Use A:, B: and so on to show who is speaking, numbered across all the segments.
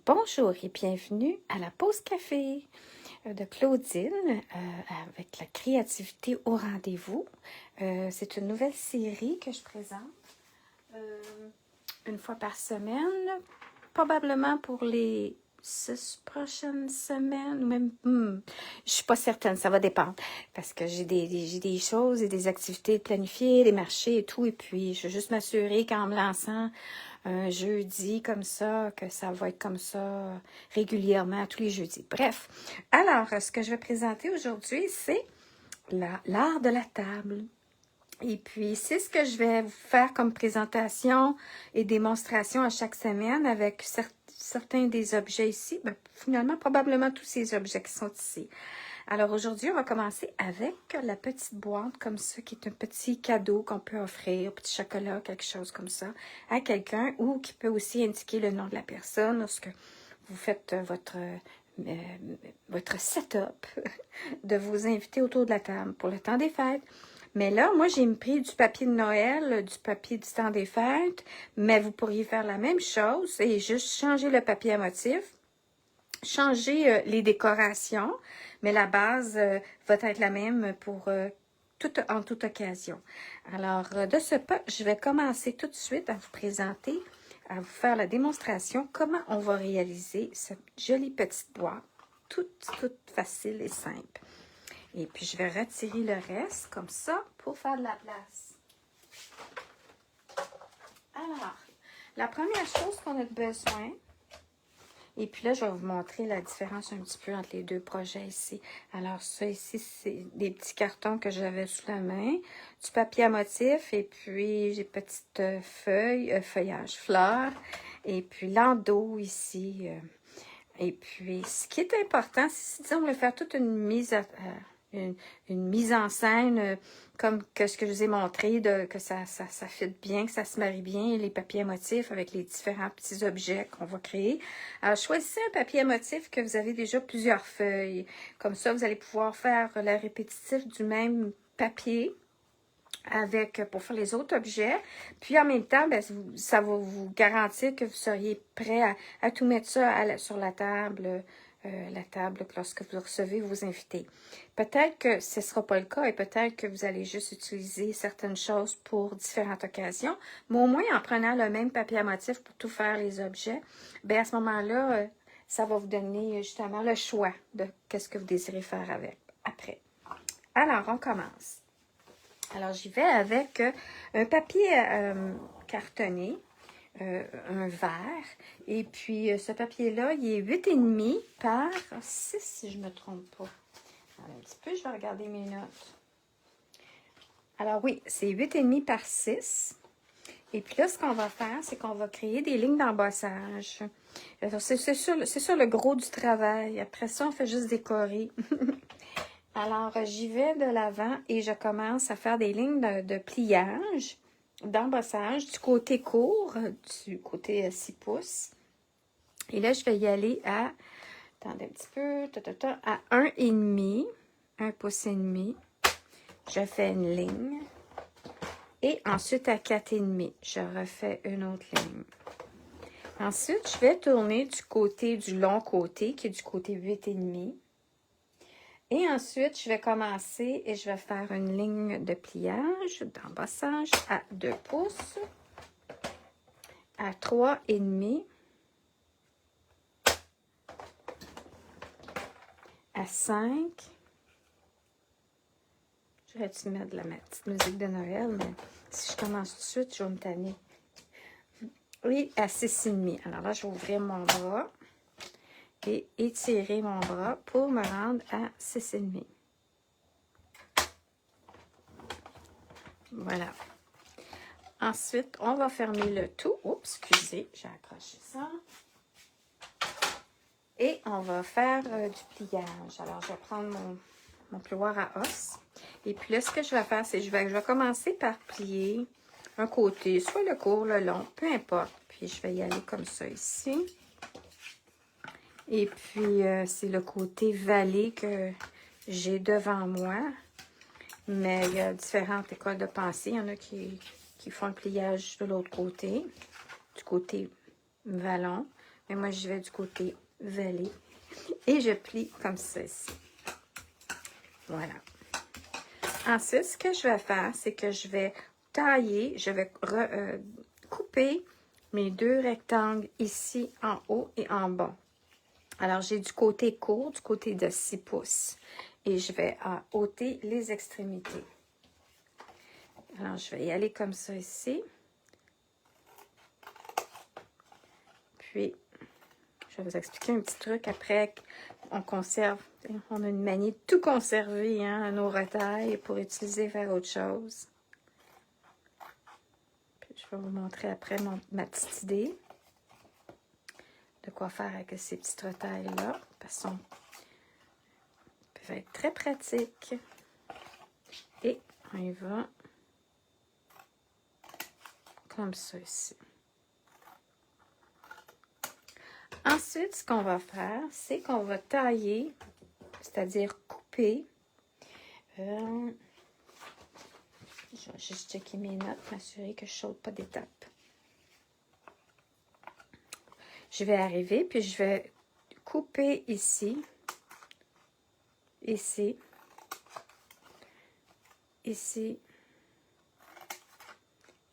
A: Bonjour et bienvenue à la pause café de Claudine avec la créativité au rendez-vous. C'est une nouvelle série que je présente une fois par semaine, probablement pour les 6 prochaines semaines, ou même, je suis pas certaine, ça va dépendre, parce que j'ai des choses et des activités planifiées, des marchés et tout, et puis je veux juste m'assurer qu'en me lançant un jeudi comme ça, que ça va être comme ça régulièrement tous les jeudis. Bref, alors, ce que je vais présenter aujourd'hui, c'est l'art de la table. Et puis, c'est ce que je vais vous faire comme présentation et démonstration à chaque semaine avec certains des objets ici. Ben, finalement, probablement tous ces objets qui sont ici. Alors aujourd'hui, on va commencer avec la petite boîte comme ça, qui est un petit cadeau qu'on peut offrir, un petit chocolat, quelque chose comme ça, à quelqu'un, ou qui peut aussi indiquer le nom de la personne lorsque vous faites votre setup de vos invités autour de la table pour le temps des fêtes. Mais là, moi, j'ai pris du papier de Noël, du papier du temps des fêtes, mais vous pourriez faire la même chose et juste changer le papier à motif, changer les décorations, mais la base va être la même pour en toute occasion. Alors, de ce pas, je vais commencer tout de suite à vous présenter, à vous faire la démonstration, comment on va réaliser cette jolie petite boîte, toute facile et simple. Et puis, je vais retirer le reste, comme ça, pour faire de la place. Alors, la première chose qu'on a besoin, et puis là, je vais vous montrer la différence un petit peu entre les deux projets ici. Alors, ça ici, c'est des petits cartons que j'avais sous la main, du papier à motif, et puis j'ai petites feuillage, fleurs, et puis l'endos ici. Et puis, ce qui est important, c'est si on veut faire toute une mise en scène, comme que ce que je vous ai montré, que ça fit bien, que ça se marie bien, les papiers à motifs avec les différents petits objets qu'on va créer. Alors, choisissez un papier à motif que vous avez déjà plusieurs feuilles. Comme ça, vous allez pouvoir faire le répétitif du même papier pour faire les autres objets. Puis en même temps, ben, ça va vous garantir que vous seriez prêt à tout mettre ça sur la table lorsque vous recevez vos invités. Peut-être que ce ne sera pas le cas et peut-être que vous allez juste utiliser certaines choses pour différentes occasions, mais au moins en prenant le même papier à motif pour tout faire les objets, bien à ce moment-là, ça va vous donner justement le choix de qu'est-ce que vous désirez faire avec après. Alors, on commence. Alors, j'y vais avec un papier cartonné, un verre. Et puis, ce papier-là, il est 8,5 par 6, si je ne me trompe pas. Alors, un petit peu, je vais regarder mes notes. Alors oui, c'est 8,5 par 6. Et puis là, ce qu'on va faire, c'est qu'on va créer des lignes d'embossage. C'est ça le gros du travail. Après ça, on fait juste décorer. Alors, j'y vais de l'avant et je commence à faire des lignes de pliage, d'embossage du côté court, du côté 6 pouces. Et là, je vais y aller attendez un petit peu, à 1,5, 1 pouce et demi. Je fais une ligne. Et ensuite, à 4,5, je refais une autre ligne. Ensuite, je vais tourner du long côté, qui est du côté 8,5. Et ensuite, je vais commencer et je vais faire une ligne de pliage, d'embossage à 2 pouces, à 3,5, à 5. J'aurais-tu mettre de la petite musique de Noël, mais si je commence tout de suite, je vais me tanner. Et à 6,5. Alors là, je vais ouvrir mon bras et étirer mon bras pour me rendre à 6,5. Voilà. Ensuite, on va fermer le tout. Oups, excusez, j'ai accroché ça. Et on va faire du pliage. Alors, je vais prendre mon plioir à os. Et puis là, ce que je vais faire, c'est que je vais commencer par plier un côté, soit le court, le long, peu importe. Puis, je vais y aller comme ça ici. Et puis, c'est le côté vallée que j'ai devant moi. Mais il y a différentes écoles de pensée. Il y en a qui font le pliage de l'autre côté, du côté vallon. Mais moi, je vais du côté vallée. Et je plie comme ça ici. Voilà. Ensuite, ce que je vais faire, c'est que je vais tailler, je vais couper mes deux rectangles ici en haut et en bas. Alors, j'ai du côté court, du côté de 6 pouces. Et je vais ôter les extrémités. Alors, je vais y aller comme ça ici. Puis, je vais vous expliquer un petit truc après. On conserve, on a une manie de tout conserver, hein, nos retailles pour utiliser faire autre chose. Puis, je vais vous montrer après ma petite idée de quoi faire avec ces petites retailles-là. Parce qu'ils peuvent être très pratiques. Et on y va comme ça ici. Ensuite, ce qu'on va faire, c'est qu'on va tailler, c'est-à-dire couper. Je vais juste checker mes notes, m'assurer que je ne saute pas d'étape. Je vais arriver, puis je vais couper ici, ici, ici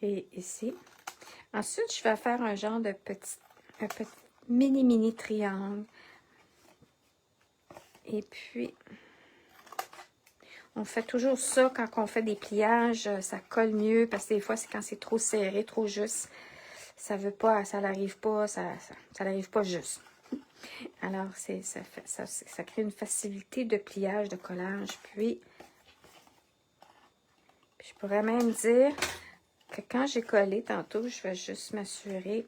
A: et ici. Ensuite, je vais faire un genre de petit mini triangle. Et puis, on fait toujours ça quand on fait des pliages, ça colle mieux parce que des fois, c'est quand c'est trop serré, trop juste, ça veut pas, ça n'arrive pas, ça n'arrive pas juste. Alors, ça crée une facilité de pliage, de collage. Puis je pourrais même dire que quand j'ai collé tantôt, je vais juste m'assurer.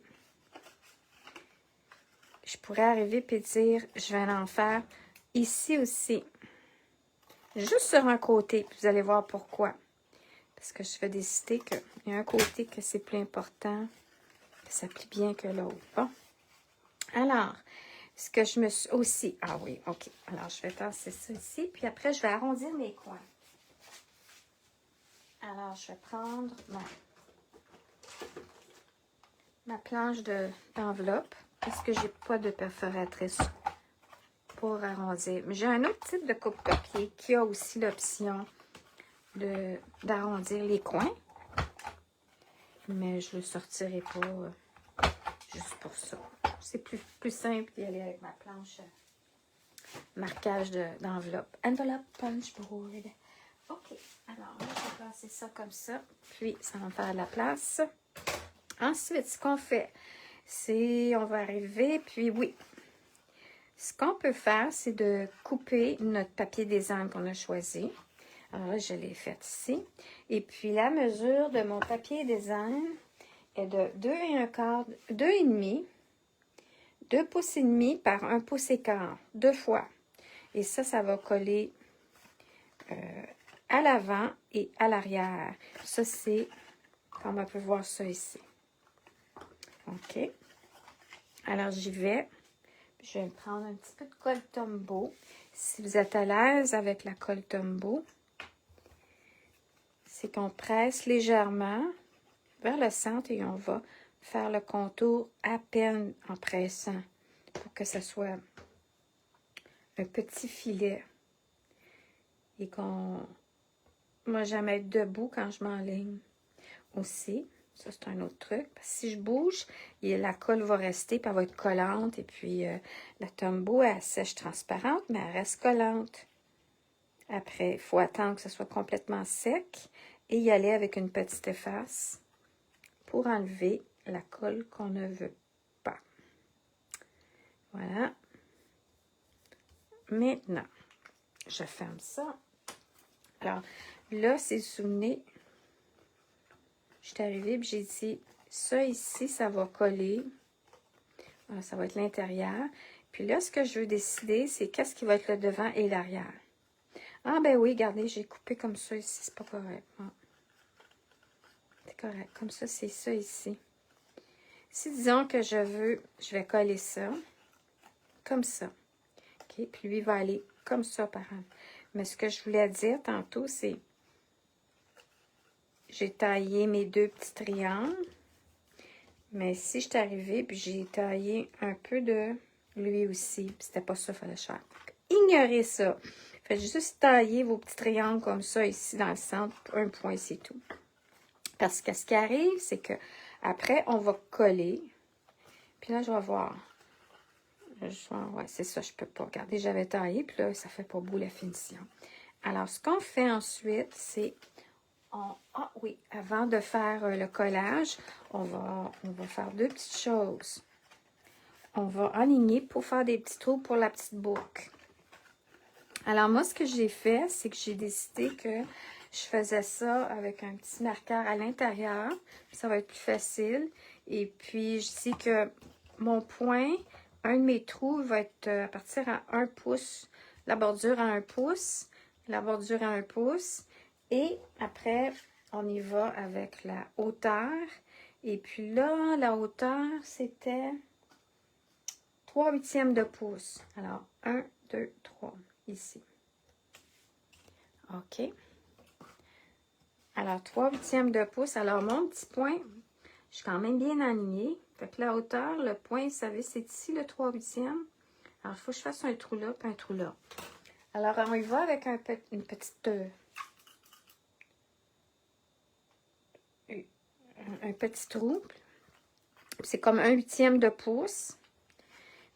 A: Je pourrais arriver et dire, je vais en faire ici aussi. Juste sur un côté, puis vous allez voir pourquoi. Parce que je vais décider qu'il y a un côté que c'est plus important, que ça plie bien que l'autre. Bon. Alors, ce que je me suis aussi... Ah oui, OK. Alors, je vais tasser ça ici, puis après, je vais arrondir mes coins. Alors, je vais prendre ma planche d'enveloppe, parce que j'ai pas de perforatrice pour arrondir. Mais j'ai un autre type de coupe-papier qui a aussi l'option d'arrondir les coins. Mais je ne le sortirai pas juste pour ça. C'est plus simple d'y aller avec ma planche marquage d'enveloppe. Envelope punch board. OK. Alors là, je vais passer ça comme ça. Puis, ça va me faire de la place. Ensuite, ce qu'on fait, c'est... On va arriver, puis oui. Ce qu'on peut faire, c'est de couper notre papier design qu'on a choisi. Alors là, je l'ai fait ici. Et puis, la mesure de mon papier design est de 2,5 2 pouces et demi par 1 pouce et quart, 2 fois. Et ça va coller à l'avant et à l'arrière. Ça, c'est, comme on peut voir ça ici. OK. Alors, j'y vais. Je vais prendre un petit peu de colle Tombow. Si vous êtes à l'aise avec la colle Tombow, c'est qu'on presse légèrement vers le centre et on va faire le contour à peine en pressant pour que ce soit un petit filet et qu'on... Moi, j'aime être debout quand je m'enligne aussi. Ça, c'est un autre truc. Parce que si je bouge, la colle va rester, puis elle va être collante. Et puis, la Tombow, elle sèche transparente, mais elle reste collante. Après, il faut attendre que ce soit complètement sec et y aller avec une petite efface pour enlever la colle qu'on ne veut pas. Voilà. Maintenant, je ferme ça. Alors, là, si vous vous souvenez, je suis arrivée et j'ai dit, ça ici, ça va coller. Alors, ça va être l'intérieur. Puis là, ce que je veux décider, c'est qu'est-ce qui va être le devant et l'arrière. Ah, ben oui, regardez, j'ai coupé comme ça ici, c'est pas correct. Ah. C'est correct. Comme ça, c'est ça ici. Si disons que je vais coller ça, comme ça. OK? Puis lui, il va aller comme ça, par exemple. Mais ce que je voulais dire tantôt, c'est j'ai taillé mes deux petits triangles. Mais si je suis arrivée, puis j'ai taillé un peu de lui aussi, puis c'était pas ça qu'il fallait faire. Ignorez ça. Faites juste tailler vos petits triangles comme ça, ici dans le centre, un point, c'est tout. Parce que ce qui arrive, c'est que après, on va coller. Puis là, je vais voir. Ouais, c'est ça, je peux pas. Regardez, j'avais taillé, puis là, ça fait pas beau la finition. Alors, ce qu'on fait ensuite, c'est... Ah oui, avant de faire le collage, on va faire deux petites choses. On va aligner pour faire des petits trous pour la petite boucle. Alors, moi, ce que j'ai fait, c'est que j'ai décidé que je faisais ça avec un petit marqueur à l'intérieur. Ça va être plus facile. Et puis, je sais que mon point, un de mes trous va être à partir à 1 pouce. La bordure à 1 pouce. La bordure à 1 pouce. Et après, on y va avec la hauteur. Et puis là, la hauteur, c'était 3/8 de pouce. Alors, 1, 2, 3, ici. OK. Alors, 3/8 de pouce. Alors, mon petit point, je suis quand même bien alignée. Fait que la hauteur, le point, vous savez, c'est ici le 3/8. Alors, il faut que je fasse un trou là, puis un trou là. Alors, on y va avec une petite... un petit trou. C'est comme 1/8 de pouce.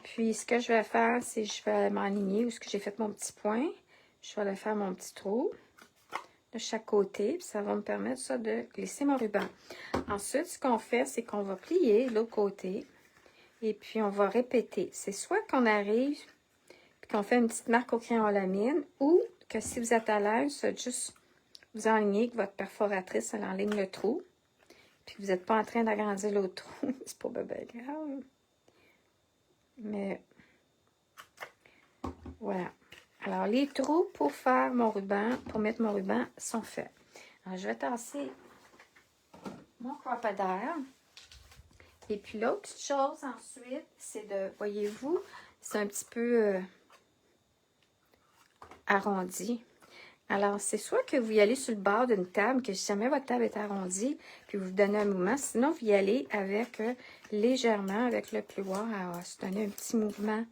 A: Puis, ce que je vais faire, c'est que je vais m'aligner où est-ce que j'ai fait mon petit point. Je vais aller faire mon petit trou de chaque côté. Puis, ça va me permettre ça de glisser mon ruban. Ensuite, ce qu'on fait, c'est qu'on va plier l'autre côté. Et puis, on va répéter. C'est soit qu'on arrive puis qu'on fait une petite marque au crayon à lamine ou que si vous êtes à l'aise, juste vous enlignez que votre perforatrice, elle enligne le trou. Puis vous n'êtes pas en train d'agrandir l'autre trou. C'est pas bien grave. Mais voilà. Alors, les trous pour faire mon ruban, pour mettre mon ruban, sont faits. Alors, je vais tasser mon croppadaire. Et puis, l'autre chose ensuite, c'est de, voyez-vous, c'est un petit peu arrondi. Alors, c'est soit que vous y allez sur le bord d'une table, que si jamais votre table est arrondie, puis vous donnez un mouvement. Sinon, vous y allez avec légèrement, avec le plioir à se donner un petit mouvement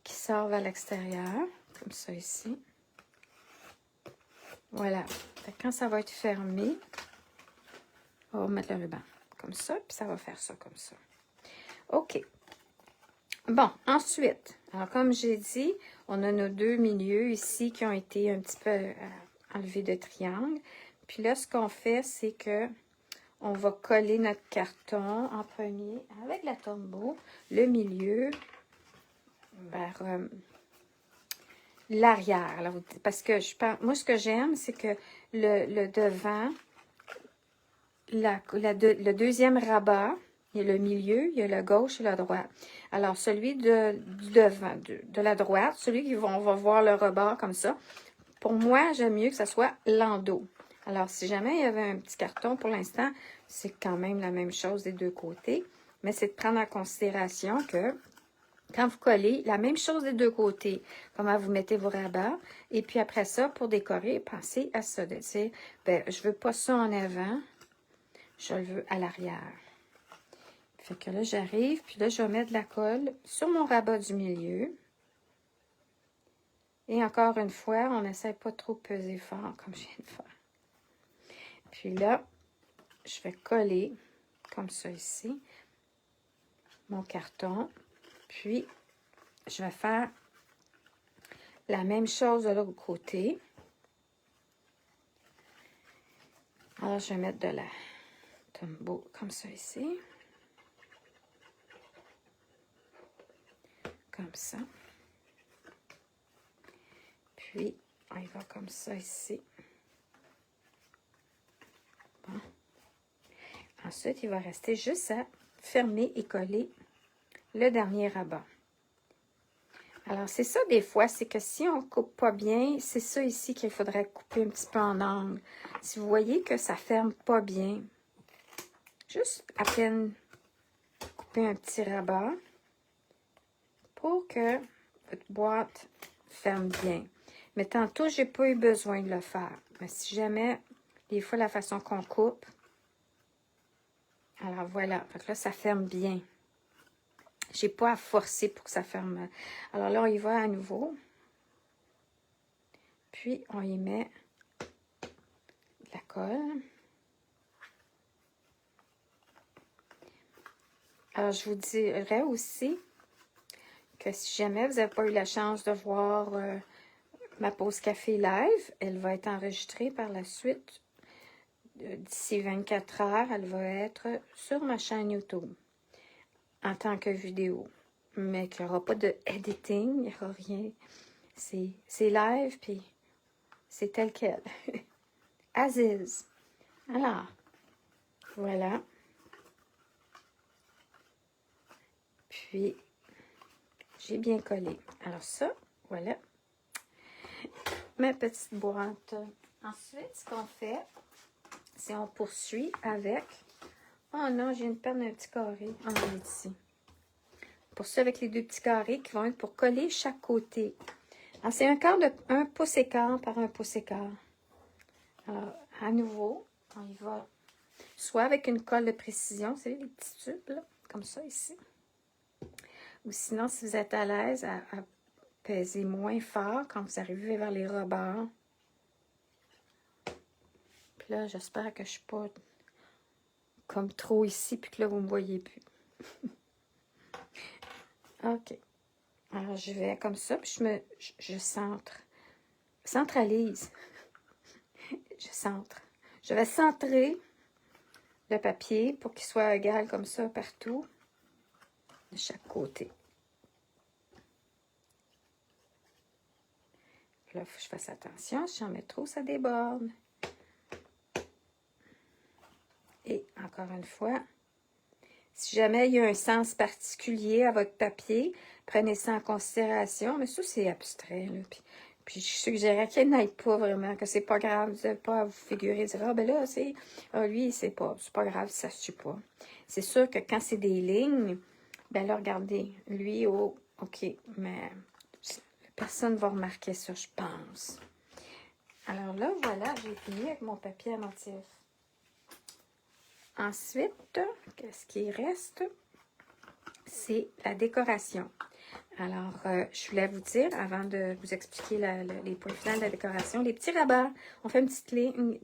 A: qui sort vers l'extérieur, comme ça ici. Voilà. Fait que quand ça va être fermé, on va mettre le ruban comme ça, puis ça va faire ça comme ça. OK. Bon, ensuite, alors comme j'ai dit, on a nos deux milieux ici qui ont été un petit peu enlevés de triangle. Puis là, ce qu'on fait, c'est que on va coller notre carton en premier avec la Tombow, le milieu vers l'arrière. Alors, parce que je pense, moi, ce que j'aime, c'est que le devant, le deuxième rabat, il y a le milieu, il y a le gauche et le droit. Alors, celui du devant, de la droite, celui on va voir le rebord comme ça. Pour moi, j'aime mieux que ça soit l'endos. Alors, si jamais il y avait un petit carton, pour l'instant, c'est quand même la même chose des deux côtés. Mais c'est de prendre en considération que quand vous collez, la même chose des deux côtés. Comment vous mettez vos rabats. Et puis après ça, pour décorer, pensez à ça. De dire, ben, je veux pas ça en avant. Je le veux à l'arrière. Fait que là, j'arrive, puis là, je vais mettre de la colle sur mon rabat du milieu. Et encore une fois, on n'essaie pas trop de peser fort, comme je viens de faire. Puis là, je vais coller, comme ça ici, mon carton. Puis, je vais faire la même chose de l'autre côté. Alors, je vais mettre de la Tombow comme ça ici. Comme ça. Puis, on y va comme ça ici. Bon. Ensuite, il va rester juste à fermer et coller le dernier rabat. Alors, c'est ça des fois, c'est que si on ne coupe pas bien, c'est ça ici qu'il faudrait couper un petit peu en angle. Si vous voyez que ça ne ferme pas bien, juste à peine couper un petit rabat pour que votre boîte ferme bien. Mais tantôt, je n'ai pas eu besoin de le faire. Mais si jamais, des fois, la façon qu'on coupe, Alors, voilà. Fait que là, ça ferme bien. J'ai pas à forcer pour que ça ferme. Alors là, on y va à nouveau. Puis, on y met de la colle. Alors, je vous dirais aussi que si jamais vous n'avez pas eu la chance de voir ma pause café live, elle va être enregistrée par la suite. D'ici 24 heures, elle va être sur ma chaîne YouTube en tant que vidéo. Mais qu'il n'y aura pas de editing, il n'y aura rien. C'est live, puis c'est tel quel. Aziz. Alors, voilà. Puis, j'ai bien collé. Alors ça, voilà. Ma petite boîte. Ensuite, ce qu'on fait, c'est on poursuit avec... Oh non, je viens de perdre un petit carré. On est ici. On poursuit avec les deux petits carrés qui vont être pour coller chaque côté. Alors, c'est un pouce écart par un pouce écart. Alors, à nouveau, on y va soit avec une colle de précision, c'est les petits tubes, là, comme ça ici. Ou sinon, si vous êtes à l'aise, à peser moins fort quand vous arrivez vers les rebords. Puis là, j'espère que je ne suis pas comme trop ici, puis que là, vous ne me voyez plus. OK. Alors, je vais comme ça, puis je centralise. Je centre. Je vais centrer le papier pour qu'il soit égal comme ça partout, de chaque côté. Là, il faut que je fasse attention. Si j'en mets trop, ça déborde. Et encore une fois, si jamais il y a un sens particulier à votre papier, prenez ça en considération. Mais ça, c'est abstrait. Là. Puis je suggérerais qu'il n'aille pas vraiment, que c'est pas grave. Vous n'avez pas à vous figurer, dire, ah ben là, c'est, ah, lui, c'est pas grave, ça ne se tue pas. C'est sûr que quand c'est des lignes, ben là, regardez, lui, oh, OK, mais personne ne va remarquer ça, je pense. Alors là, voilà, j'ai fini avec mon papier à motif. Ensuite, qu'est-ce qui reste? C'est la décoration. Alors, je voulais vous dire, avant de vous expliquer les points finaux de la décoration, les petits rabats. On fait une petite ligne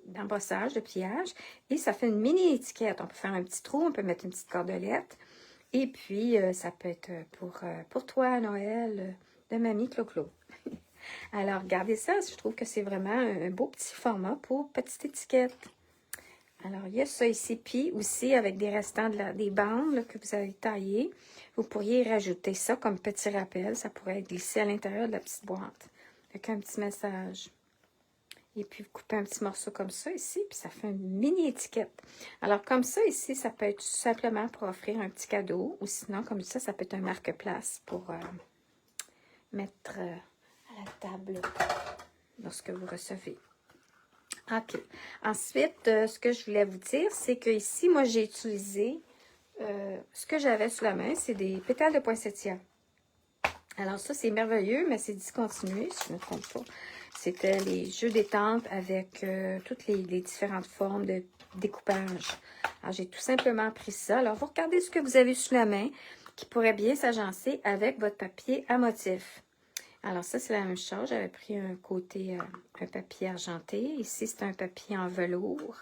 A: d'embossage, de pliage, et ça fait une mini étiquette. On peut faire un petit trou, on peut mettre une petite cordelette, et puis ça peut être pour toi, Noël, de mamie Clo-Clo. Alors, regardez ça, je trouve que c'est vraiment un beau petit format pour petite étiquette. Alors, il y a ça ici, puis aussi avec des restants des bandes là, que vous avez taillées, vous pourriez rajouter ça comme petit rappel. Ça pourrait être glissé à l'intérieur de la petite boîte avec un petit message. Et puis, vous coupez un petit morceau comme ça ici, puis ça fait une mini étiquette. Alors, comme ça ici, ça peut être tout simplement pour offrir un petit cadeau, ou sinon, comme ça peut être un marque-place pour mettre à la table lorsque vous recevez. OK. Ensuite, ce que je voulais vous dire, c'est que ici, moi, j'ai utilisé ce que j'avais sous la main, c'est des pétales de poinsettia. Alors ça, c'est merveilleux, mais c'est discontinué, si je ne me trompe pas. C'était les jeux détente avec toutes les différentes formes de découpage. Alors, j'ai tout simplement pris ça. Alors, vous regardez ce que vous avez sous la main qui pourrait bien s'agencer avec votre papier à motif. Alors ça, c'est la même chose. J'avais pris un côté, un papier argenté. Ici, c'est un papier en velours.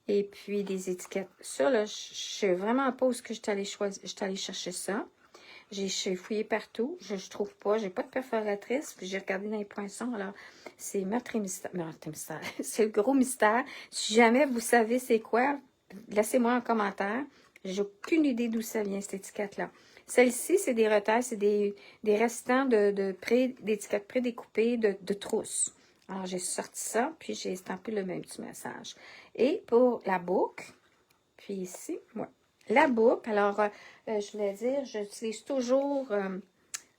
A: Et puis, des étiquettes. Ça, là, je sais vraiment pas où est-ce que je suis allée chercher ça. J'ai fouillé partout. Je ne trouve pas. J'ai pas de perforatrice. Puis j'ai regardé dans les poinçons. Alors, c'est meurtre et mystère. C'est le gros mystère. Si jamais vous savez c'est quoi, laissez-moi en commentaire. J'ai aucune idée d'où ça vient, cette étiquette-là. Celle-ci, c'est des retails, c'est des restants d'étiquettes prédécoupées de trousses. Alors, j'ai sorti ça, puis j'ai estampé le même petit message. Et pour la boucle, puis ici, ouais. La boucle, alors, je voulais dire, j'utilise toujours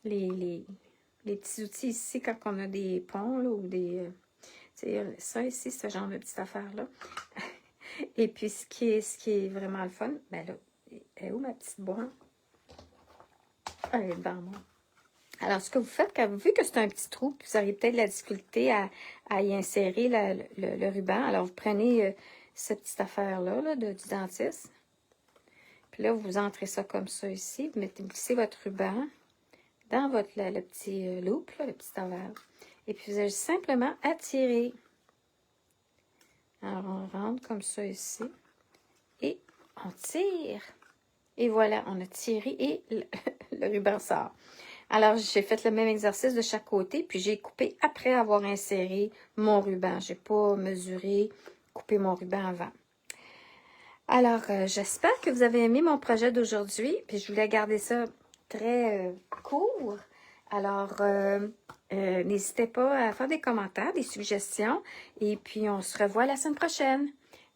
A: les petits outils ici quand on a des ponts, là, ou des... ça ici, ce genre de petite affaire-là. Et puis, ce qui est vraiment le fun, ben là, elle est où ma petite boîte? Elle est devant moi. Alors, ce que vous faites, vu que c'est un petit trou, puis vous auriez peut-être de la difficulté à y insérer le ruban, alors vous prenez cette petite affaire-là là, du dentiste. Puis là, vous entrez ça comme ça ici. Vous glissez votre ruban dans votre le petit loop, là, le petit envers. Et puis, vous allez simplement attirer. Alors, on rentre comme ça ici. Et on tire. Et voilà, on a tiré et le ruban sort. Alors, j'ai fait le même exercice de chaque côté, puis j'ai coupé après avoir inséré mon ruban. Je n'ai pas mesuré, coupé mon ruban avant. Alors, j'espère que vous avez aimé mon projet d'aujourd'hui, puis je voulais garder ça très court. Alors, n'hésitez pas à faire des commentaires, des suggestions, et puis on se revoit la semaine prochaine.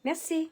A: Merci!